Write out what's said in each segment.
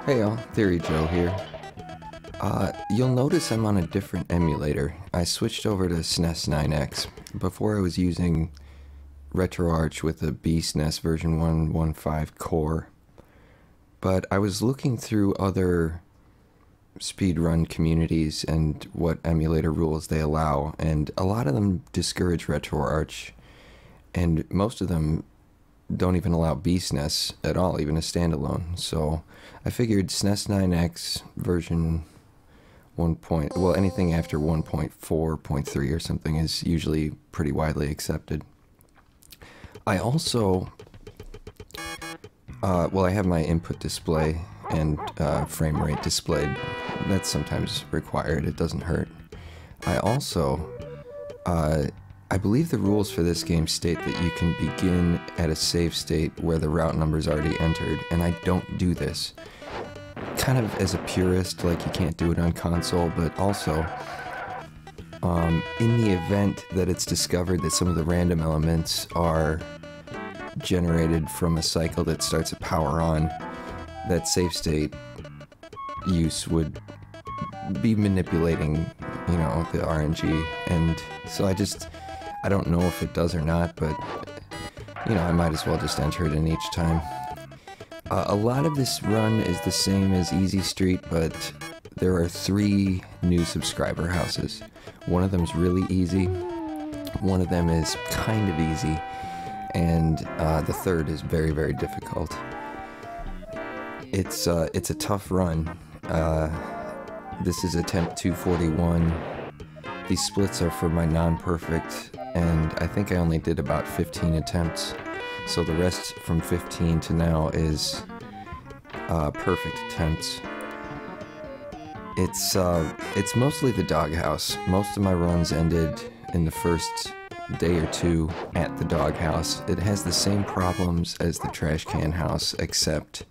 Hey all, Theory Joe here. You'll notice I'm on a different emulator. I switched over to SNES 9X. Before I was using RetroArch with a BSNES version 1.15 core. But I was looking through other speedrun communities and what emulator rules they allow, and a lot of them discourage RetroArch, and most of them don't even allow BSNES at all, even a standalone. So I figured SNES 9X version 1. Well, anything after 1.4.3 or something is usually pretty widely accepted. I also, I have my input display and frame rate displayed. That's sometimes required. It doesn't hurt. I also, I believe the rules for this game state that you can begin at a save state where the route number is already entered, and I don't do this. Kind of as a purist, like you can't do it on console, but also in the event that it's discovered that some of the random elements are generated from a cycle that starts at power on, that save state use would be manipulating, you know, the RNG, and so I don't know if it does or not, but, you know, I might as well just enter it in each time. A lot of this run is the same as Easy Street, but there are 3 new subscriber houses. One of them is really easy, one of them is kind of easy, and the third is very, very difficult. It's a tough run. This is attempt 241. These splits are for my non-perfect, and I think I only did about 15 attempts. So the rest from 15 to now is perfect attempts. It's mostly the doghouse. Most of my runs ended in the first day or 2 at the doghouse. It has the same problems as the trash can house, except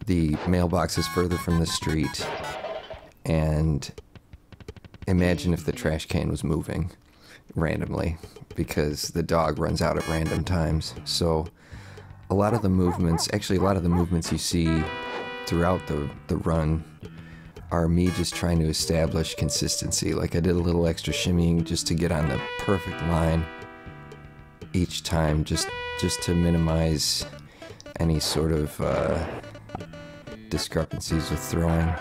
the mailbox is further from the street, and imagine if the trash can was moving randomly, because the dog runs out at random times. So a lot of the movements you see throughout the run are me just trying to establish consistency. Like I did a little extra shimmying just to get on the perfect line each time, just to minimize any sort of discrepancies with throwing.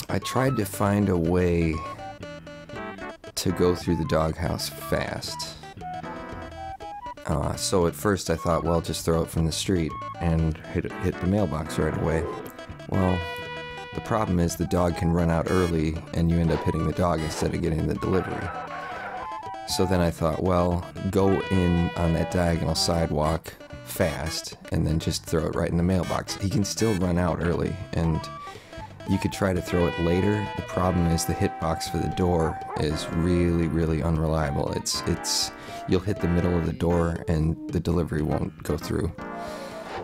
I tried to find a way to go through the doghouse fast. So at first I thought, well, just throw it from the street and hit the mailbox right away. Well, the problem is the dog can run out early and you end up hitting the dog instead of getting the delivery. So then I thought, well, go in on that diagonal sidewalk fast and then just throw it right in the mailbox. He can still run out early, and you could try to throw it later. The problem is the hitbox for the door is really, really unreliable. You'll hit the middle of the door and the delivery won't go through.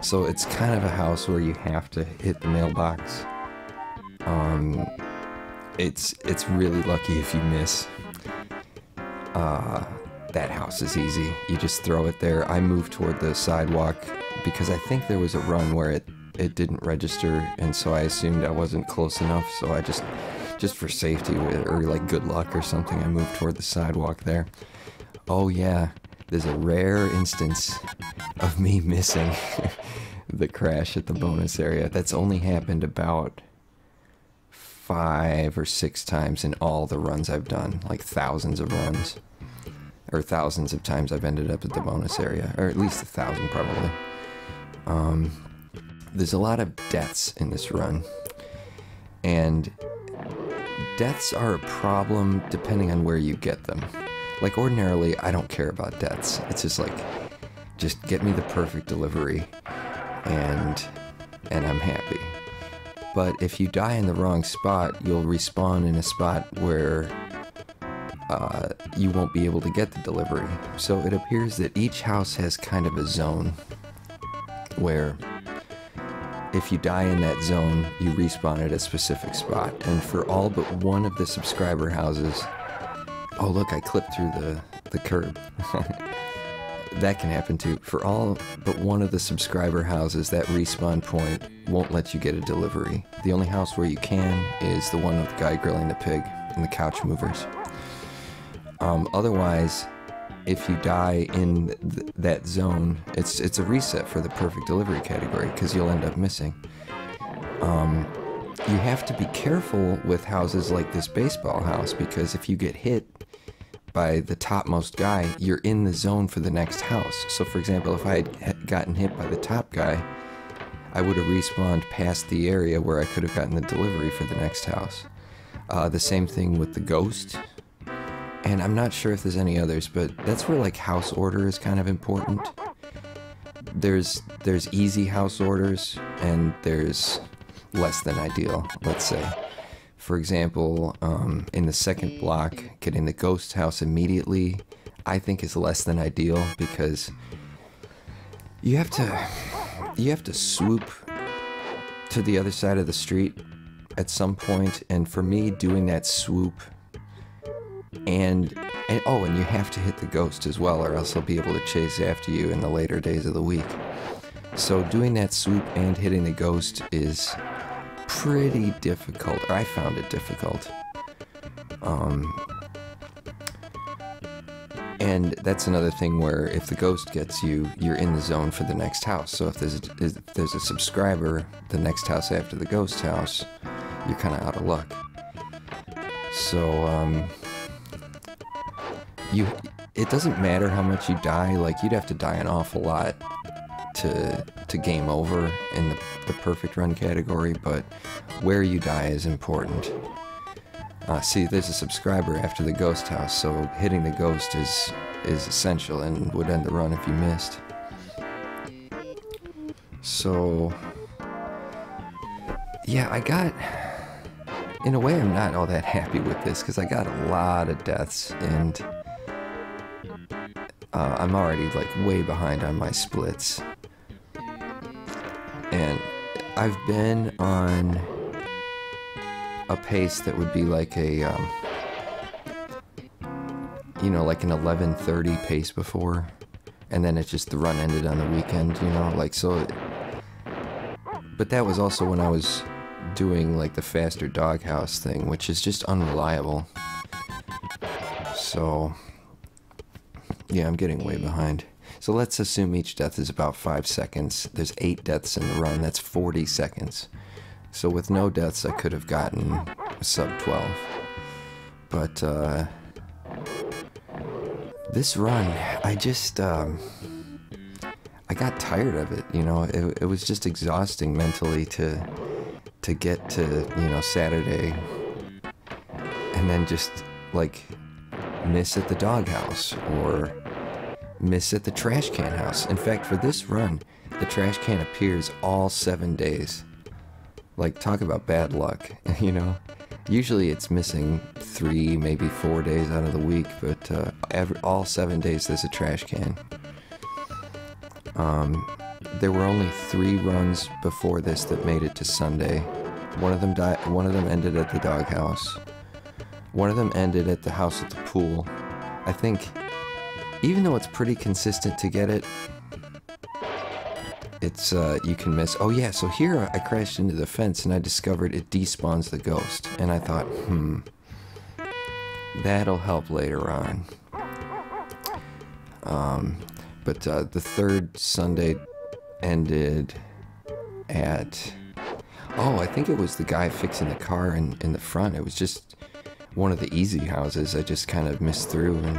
So it's kind of a house where you have to hit the mailbox. It's really lucky if you miss. That house is easy. You just throw it there. I moved toward the sidewalk because I think there was a run where it didn't register, and so I assumed I wasn't close enough, so I just for safety, or like good luck or something, I moved toward the sidewalk there. Oh yeah, there's a rare instance of me missing the crash at the bonus area. That's only happened about 5 or 6 times in all the runs I've done, like thousands of runs. Or thousands of times I've ended up at the bonus area, or at least 1,000 probably. There's a lot of deaths in this run, and deaths are a problem depending on where you get them. Like ordinarily, I don't care about deaths. It's just like, just get me the perfect delivery, and I'm happy. But if you die in the wrong spot, you'll respawn in a spot where you won't be able to get the delivery. So it appears that each house has kind of a zone where if you die in that zone, you respawn at a specific spot. And for all but one of the subscriber houses, oh look, I clipped through the curb. that can happen too. For all but one of the subscriber houses, that respawn point won't let you get a delivery. The only house where you can is the one with the guy grilling the pig and the couch movers. Otherwise, if you die in that zone, it's a reset for the perfect delivery category, because you'll end up missing. You have to be careful with houses like this baseball house, because if you get hit by the topmost guy, you're in the zone for the next house. So for example, if I had gotten hit by the top guy, I would have respawned past the area where I could have gotten the delivery for the next house. The same thing with the ghost. And I'm not sure if there's any others, but that's where like house order is kind of important. There's easy house orders, and there's less than ideal, let's say. For example, in the second block, getting the ghost house immediately, I think is less than ideal, because you have to swoop to the other side of the street at some point, and for me, doing that swoop and you have to hit the ghost as well, or else he'll be able to chase after you in the later days of the week. So doing that swoop and hitting the ghost is pretty difficult. I found it difficult. And that's another thing where if the ghost gets you, you're in the zone for the next house. So if there's a subscriber, the next house after the ghost house, you're kind of out of luck. So, it doesn't matter how much you die. Like, you'd have to die an awful lot to game over in the perfect run category, but where you die is important. See, there's a subscriber after the ghost house, so hitting the ghost is essential and would end the run if you missed. So, yeah, in a way, I'm not all that happy with this, because I got a lot of deaths, and I'm already like way behind on my splits. And I've been on a pace that would be like a, like an 11:30 pace before, and then it's just the run ended on the weekend, like, so. But that was also when I was doing like the faster doghouse thing, which is just unreliable. So, yeah, I'm getting way behind. So let's assume each death is about 5 seconds. There's 8 deaths in the run. That's 40 seconds. So with no deaths, I could have gotten a sub 12. But this run, I got tired of it. It was just exhausting mentally to get to Saturday and then just like miss at the doghouse or miss at the trash can house. In fact, for this run, the trash can appears all 7 days. Like, talk about bad luck, Usually it's missing 3, maybe 4 days out of the week, but all 7 days there's a trash can. There were only 3 runs before this that made it to Sunday. One of them ended at the doghouse. One of them ended at the house at the pool. I think, even though it's pretty consistent to get it, it's, you can miss. Oh yeah, so here I crashed into the fence and I discovered it despawns the ghost. And I thought, that'll help later on. But the third Sunday ended at, I think it was the guy fixing the car in the front. It was just one of the easy houses. I just kind of missed through, and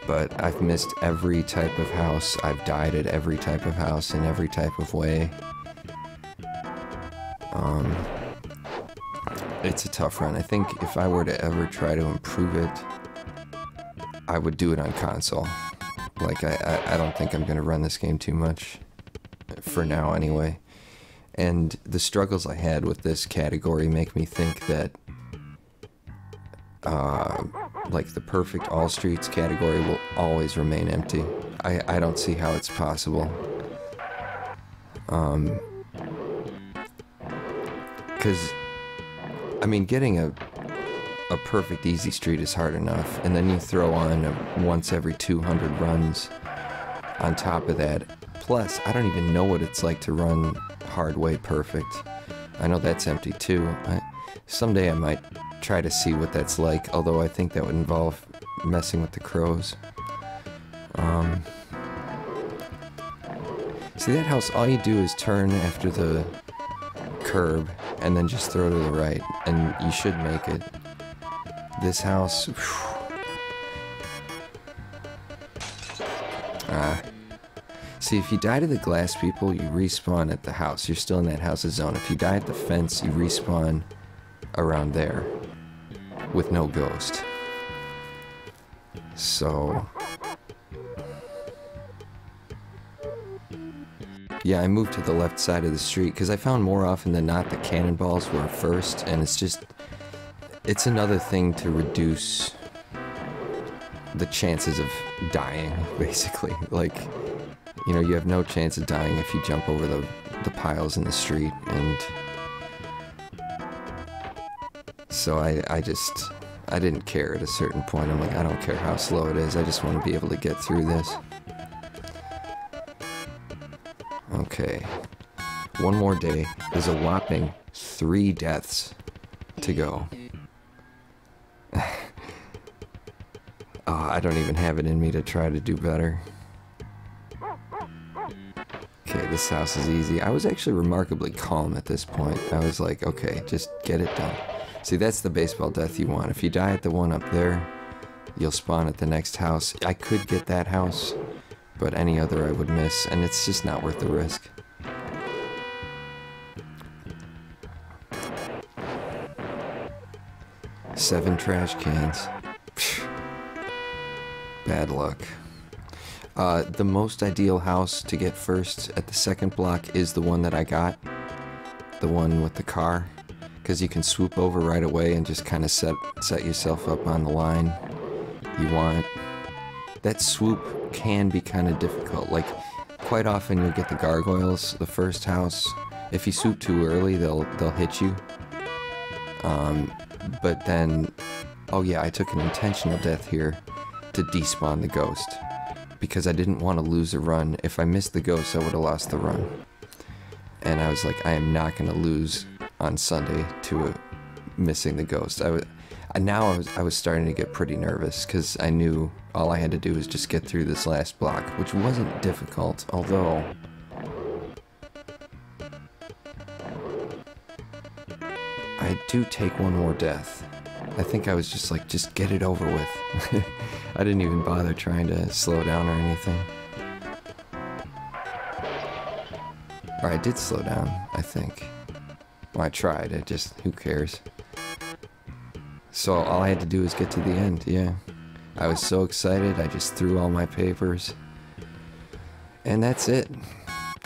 but I've missed every type of house. I've died at every type of house in every type of way. It's a tough run. I think if I were to ever try to improve it, I would do it on console. Like, I don't think I'm going to run this game too much, for now anyway. And the struggles I had with this category make me think that, like, the perfect all streets category will always remain empty. I don't see how it's possible. Because, I mean, getting a perfect easy street is hard enough, and then you throw on a once every 200 runs on top of that. Plus, I don't even know what it's like to run hard way perfect. I know that's empty too. Someday I might try to see what that's like, although I think that would involve messing with the crows. See that house, all you do is turn after the curb and then just throw to the right, and you should make it. This house, see, if you die to the glass people, you respawn at the house. You're still in that house's zone. If you die at the fence, you respawn around there with no ghost. So yeah, I moved to the left side of the street because I found more often than not the cannonballs were first, and it's another thing to reduce the chances of dying, basically. Like, you know, you have no chance of dying if you jump over the piles in the street, and so I didn't care at a certain point. I'm like, I don't care how slow it is, I just want to be able to get through this. Okay, one more day. There's a whopping 3 deaths to go. Oh, I don't even have it in me to try to do better. Okay, this house is easy. I was actually remarkably calm at this point. I was like, okay, just get it done. See, that's the baseball death you want. If you die at the one up there, you'll spawn at the next house. I could get that house, but any other I would miss, and it's just not worth the risk. Seven trash cans. Bad luck. The most ideal house to get first at the second block is the one that I got. The one with the car. Because you can swoop over right away and just kind of set yourself up on the line you want. That swoop can be kind of difficult. Like, quite often you'll get the gargoyles, the first house. If you swoop too early, they'll hit you. But then, oh yeah, I took an intentional death here to despawn the ghost, because I didn't want to lose a run. If I missed the ghost, I would have lost the run. And I was like, I am not going to lose on Sunday to missing the ghost. I was starting to get pretty nervous, because I knew all I had to do was just get through this last block, which wasn't difficult, although I do take one more death. I think I was just like, just get it over with. I didn't even bother trying to slow down or anything. Or I did slow down, I think. Well, I tried, who cares? So all I had to do was get to the end, yeah. I was so excited, I just threw all my papers. And that's it.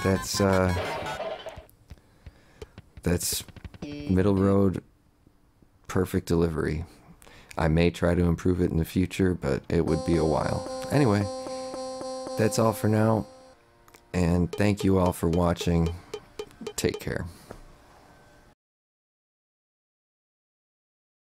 That's Middle Road perfect delivery. I may try to improve it in the future, but it would be a while. Anyway, that's all for now, and thank you all for watching. Take care.